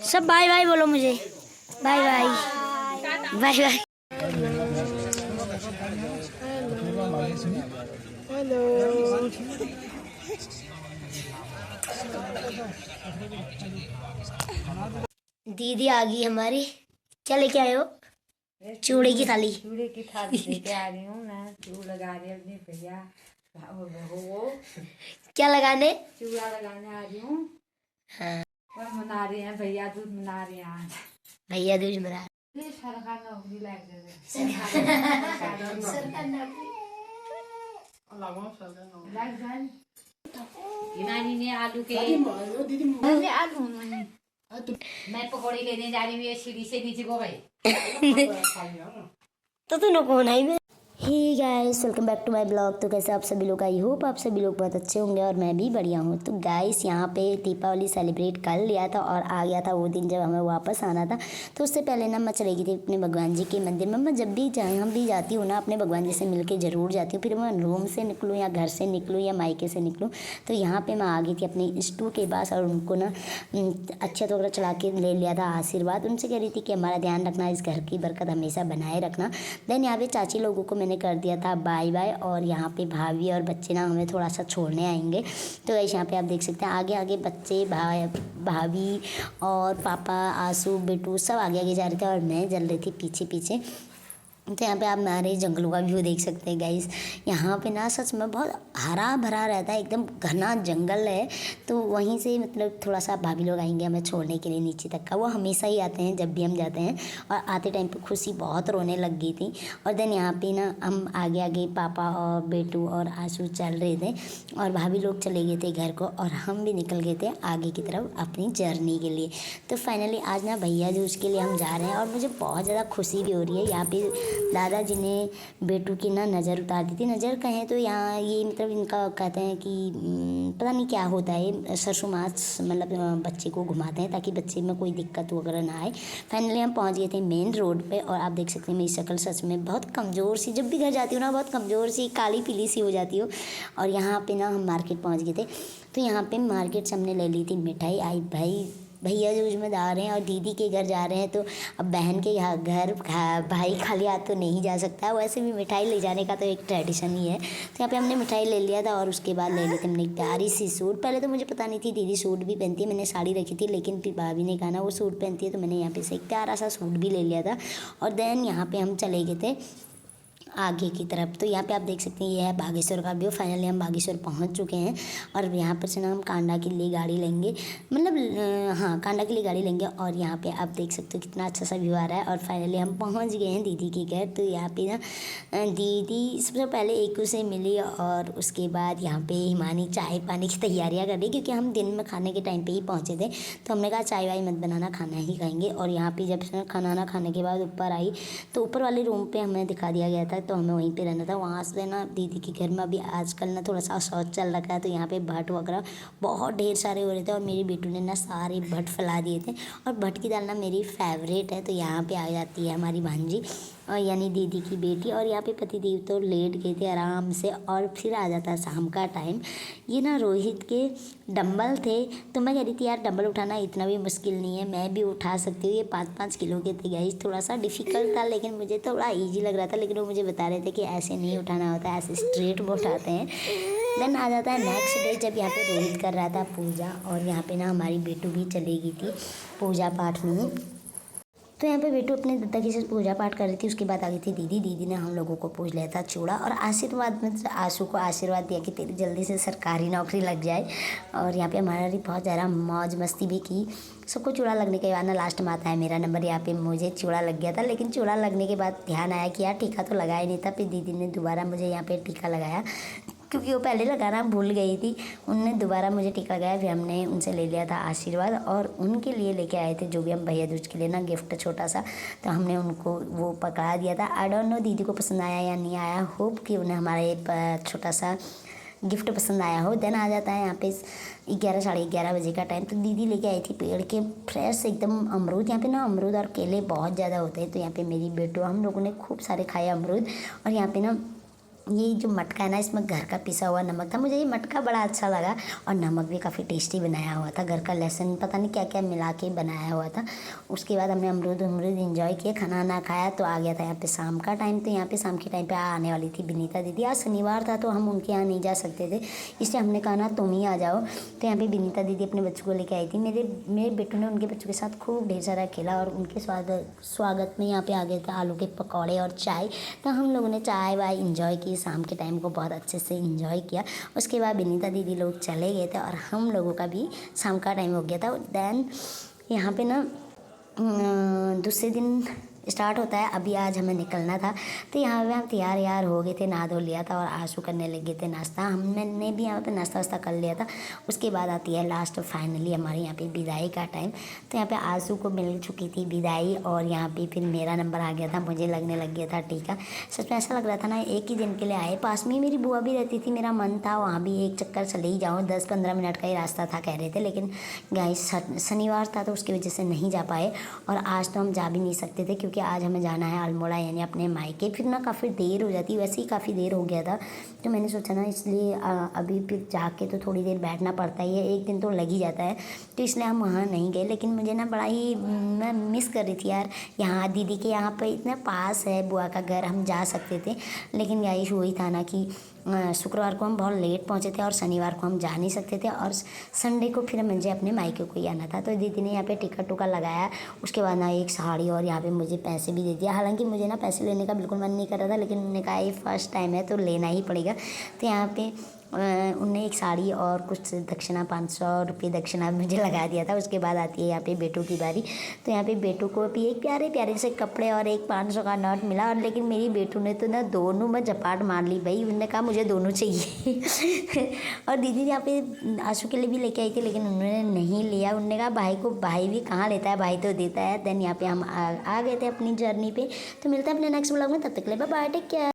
सब bye bye बोलो मुझे। Bye bye bye bye. Hello. दीदी आ गई हमारी। क्या लेके आए हो? चूड़े की थाली। चूड़े की थाली लेके आ रही हूँ मैं। चूड़ लगा रही अपने भैया वो क्या लगाने? चूड़ा लगाने आ रही हूँ। हाँ, और मना रहे हैं भैया दूध मना रहे हैं आज। भैया दूज मना। सरकार नौकरी लग जाए। इमानी ने आलू के आलू मैं पकौड़े लेने जा रही हूँ। ये सीढ़ी से नीचे को भाई तो तू कौन आई? Hey guys, welcome back to my blog. तो कैसे आप सभी लोग? आई होप आप सभी लोग बहुत अच्छे होंगे और मैं भी बढ़िया हूँ। तो गाइस, यहाँ पे दीपावली सेलिब्रेट कर लिया था और आ गया था वो दिन जब हमें वापस आना था। तो उससे पहले ना मैं चली गई थी अपने भगवान जी के मंदिर में। मैं जब भी हम भी जाती हूँ ना, अपने भगवान जी से मिल के ज़रूर जाती हूँ। फिर मैं रूम से निकलूँ या घर से निकलूँ या मायके से निकलूँ, तो यहाँ पर मैं आ गई थी अपने इष्टों के पास और उनको ना अच्छे वगैरह चला के ले लिया था आशीर्वाद। उनसे कह रही थी कि हमारा ध्यान रखना, इस घर की बरकत हमेशा बनाए रखना। देन यहाँ पे चाची लोगों को मैंने कर दिया था बाय बाय और यहाँ पे भाभी और बच्चे ना हमें थोड़ा सा छोड़ने आएंगे। तो गाइस, यहाँ पे आप देख सकते हैं आगे आगे बच्चे, भाभी और पापा, आंसू, बेटू सब आगे आगे जा रहे थे और मैं चल रही थी पीछे पीछे। तो यहाँ पे आप हमारे जंगलों का व्यू देख सकते हैं गाइस। यहाँ पे ना सच में बहुत हरा भरा रहता है, एकदम घना जंगल है। तो वहीं से मतलब थोड़ा सा भाभी लोग आएंगे हमें छोड़ने के लिए नीचे तक का। वो हमेशा ही आते हैं जब भी हम जाते हैं। और आते टाइम पे खुशी बहुत रोने लग गई थी। और देन यहाँ पे ना हम आगे आगे पापा और बेटू और आंसू चल रहे थे और भाभी लोग चले गए थे घर को और हम भी निकल गए थे आगे की तरफ अपनी जर्नी के लिए। तो फाइनली आज ना भैया दूज के लिए हम जा रहे हैं और मुझे बहुत ज़्यादा खुशी भी हो रही है। यहाँ पे दादाजी ने बेटू की ना नज़र उतार दी थी। नज़र कहें तो यहाँ ये मतलब इनका कहते हैं कि पता नहीं क्या होता है, सरसों मास मतलब बच्चे को घुमाते हैं ताकि बच्चे में कोई दिक्कत वगैरह ना आए। फाइनली हम पहुँच गए थे मेन रोड पे और आप देख सकते हैं मेरी शक्ल सच में बहुत कमज़ोर सी, जब भी घर जाती हूँ ना बहुत कमज़ोर सी काली पीली सी हो जाती हूँ। और यहाँ पे ना हम मार्केट पहुँच गए थे। तो यहाँ पे मार्केट से हमने ले ली थी मिठाई। आई भाई भैया दूज में जा रहे हैं और दीदी के घर जा रहे हैं, तो अब बहन के यहाँ घर भाई खाली हाथ तो नहीं जा सकता। वैसे भी मिठाई ले जाने का तो एक ट्रेडिशन ही है। तो यहाँ पे हमने मिठाई ले लिया था और उसके बाद ले ली थी हमने एक प्यारी सी सूट। पहले तो मुझे पता नहीं थी दीदी सूट भी पहनती है, मैंने साड़ी रखी थी, लेकिन फिर भाभी ने कहा ना वो सूट पहनती है, तो मैंने यहाँ पे से एक प्यारा सा सूट भी ले लिया था। और देन यहाँ पर हम चले गए थे आगे की तरफ। तो यहाँ पे आप देख सकते हैं ये है बागेश्वर का व्यू। फाइनली हम बागेश्वर पहुँच चुके हैं और यहाँ पर से ना हम कांडा के लिए गाड़ी लेंगे, मतलब हाँ कांडा के लिए गाड़ी लेंगे। और यहाँ पे आप देख सकते हो कितना अच्छा सा व्यू आ रहा है। और फाइनली हम पहुँच गए हैं दीदी के घर। तो यहाँ पे ना दीदी सबसे पहले एकू से मिली और उसके बाद यहाँ पे हिमानी चाय पानी की तैयारियाँ कर रही, क्योंकि हम दिन में खाने के टाइम पर ही पहुँचे थे। तो हमने कहा चाय वाय मत बनाना, खाना ही खाएँगे। और यहाँ पर जब खाना खाने के बाद ऊपर आई तो ऊपर वाले रूम पर हमें दिखा दिया गया था, तो हमें वहीं पे रहना था। वहाँ से ना दीदी के घर में अभी आजकल ना थोड़ा सा शौच चल रखा है, तो यहाँ पे भट्ट वगैरह बहुत ढेर सारे हो रहे थे और मेरी बेटू ने ना सारे भट्ट फैला दिए थे। और भट्ट की दाल ना मेरी फेवरेट है। तो यहाँ पे आ जाती है हमारी भांजी और यानी दीदी की बेटी। और यहाँ पे पतिदेव तो लेट गए थे आराम से और फिर आ जाता है शाम का टाइम। ये ना रोहित के डंबल थे, तो मैं कह रही थी यार डंबल उठाना इतना भी मुश्किल नहीं है, मैं भी उठा सकती हूँ। ये 5-5 किलो के थे गाइस, थोड़ा सा डिफ़िकल्ट था लेकिन मुझे थोड़ा ईजी लग रहा था। लेकिन वो मुझे बता रहे थे कि ऐसे नहीं उठाना होता है, ऐसे स्ट्रेट में उठाते हैं। देन आ जाता है नेक्स्ट डे जब यहाँ पे रोहित कर रहा था पूजा और यहाँ पे ना हमारी बेटू भी चली गई थी पूजा पाठ में। तो यहाँ पे बेटू अपने दादा की से पूजा पाठ कर रही थी। उसके बाद आ गई थी दीदी। दीदी ने हम लोगों को पूछ लिया था चूड़ा और आशीर्वाद में आंसू को आशीर्वाद दिया कि तेरी जल्दी से सरकारी नौकरी लग जाए। और यहाँ पे हमारा भी बहुत ज़्यादा मौज मस्ती भी की। सबको चूड़ा लगने के बाद ना लास्ट में आता है मेरा नंबर। यहाँ पे मुझे चूड़ा लग गया था, लेकिन चूड़ा लगने के बाद ध्यान आया कि यार टीका तो लगाया नहीं था। फिर दीदी ने दोबारा मुझे यहाँ पे टीका लगाया, क्योंकि वो पहले लगाना भूल गई थी। उनने दोबारा मुझे टीका लगाया। फिर हमने उनसे ले लिया था आशीर्वाद और उनके लिए लेके आए थे जो भी हम भैया दूज के लिए ना गिफ्ट छोटा सा, तो हमने उनको वो पकड़ा दिया था। आई डोंट नो दीदी को पसंद आया या नहीं आया, होप कि उन्हें हमारे छोटा सा गिफ्ट पसंद आया हो। देन आ जाता है यहाँ पे 11 साढ़े 11 बजे का टाइम। तो दीदी लेके आई थी पेड़ के फ्रेश एकदम अमरूद। यहाँ पे ना अमरूद और केले बहुत ज़्यादा होते हैं। तो यहाँ पे मेरी बेटो हम लोगों ने खूब सारे खाए अमरूद। और यहाँ पे ना ये जो मटका है ना, इसमें घर का पिसा हुआ नमक था। मुझे ये मटका बड़ा अच्छा लगा और नमक भी काफ़ी टेस्टी बनाया हुआ था। घर का लहसुन पता नहीं क्या क्या मिला के बनाया हुआ था। उसके बाद हमने अमरूद इंजॉय किया, खाना ना खाया तो आ गया था यहाँ पे शाम का टाइम। तो यहाँ पे शाम के टाइम पे आने वाली थी विनीता दीदी। आज शनिवार था तो हम उनके यहाँ नहीं जा सकते थे, इसलिए हमने कहा ना तुम ही आ जाओ। तो यहाँ पे विनीता दीदी अपने बच्चों को लेके आई थी। मेरे बेटों ने उनके बच्चों के साथ खूब ढेर सारा खेला और उनके स्वागत में यहाँ पे आ गए थे आलू के पकौड़े और चाय। तो हम लोगों ने चाय वाय इंजॉय की, शाम के टाइम को बहुत अच्छे से इंजॉय किया। उसके बाद विनीता दीदी लोग चले गए थे और हम लोगों का भी शाम का टाइम हो गया था। देन यहाँ पे ना दूसरे दिन स्टार्ट होता है। अभी आज हमें निकलना था तो यहाँ पे हम तैयार हो गए थे, नहा धो लिया था और आंसू करने लगे थे नाश्ता। हमने भी यहाँ पे नाश्ता वास्ता कर लिया था। उसके बाद आती है लास्ट फाइनली हमारे यहाँ पे विदाई का टाइम। तो यहाँ पे आंसू को मिल चुकी थी विदाई और यहाँ पे फिर मेरा नंबर आ गया था, मुझे लगने लग गया था टीका। सच में ऐसा लग रहा था ना एक ही दिन के लिए आए। पास में मेरी बुआ भी रहती थी, मेरा मन था वहाँ भी एक चक्कर चले ही जाऊँ, 10-15 मिनट का ही रास्ता था कह रहे थे। लेकिन गाइस शनिवार था तो उसकी वजह से नहीं जा पाए और आज तो हम जा भी नहीं सकते थे क्योंकि आज हमें जाना है अल्मोड़ा यानी अपने मायके। फिर ना काफ़ी देर हो जाती, वैसे ही काफ़ी देर हो गया था तो मैंने सोचा ना इसलिए अभी फिर जाके तो थोड़ी देर बैठना पड़ता ही है, एक दिन तो लग ही जाता है। तो इसलिए हम वहाँ नहीं गए। लेकिन मुझे ना बड़ा ही मैं मिस कर रही थी यार, यहाँ दीदी के यहाँ पर इतना पास है बुआ का घर, हम जा सकते थे। लेकिन गाइस वही था ना कि शुक्रवार को हम बहुत लेट पहुँचे थे और शनिवार को हम जा नहीं सकते थे और संडे को फिर मुझे अपने मायके को ही आना था। तो दीदी ने यहाँ पे टिकट टुका लगाया, उसके बाद ना एक साड़ी और यहाँ पे मुझे पैसे भी दे दिया। हालांकि मुझे ना पैसे लेने का बिल्कुल मन नहीं कर रहा था, लेकिन उन्होंने कहा ये फर्स्ट टाइम है तो लेना ही पड़ेगा। तो यहाँ पे उनने एक साड़ी और कुछ दक्षिणा 500 रुपये दक्षिणा मुझे लगा दिया था। उसके बाद आती है यहाँ पे बेटू की बारी। तो यहाँ पे बेटू को भी एक प्यारे प्यारे से कपड़े और एक 500 का नोट मिला। और लेकिन मेरी बेटू ने तो ना दोनों में झपाट मार ली भाई, उन्होंने कहा मुझे दोनों चाहिए। और दीदी यहाँ पे आंसू के लिए भी लेके आई थी लेकिन उन्होंने नहीं लिया। उन्होंने कहा भाई को, भाई भी कहाँ लेता है, भाई तो देता है। देन यहाँ पे हम आ गए थे अपनी जर्नी पे। तो मिलते हैं अपने नेक्स्ट ब्लॉग में, तब तक के लिए बाय बाय, टेक केयर।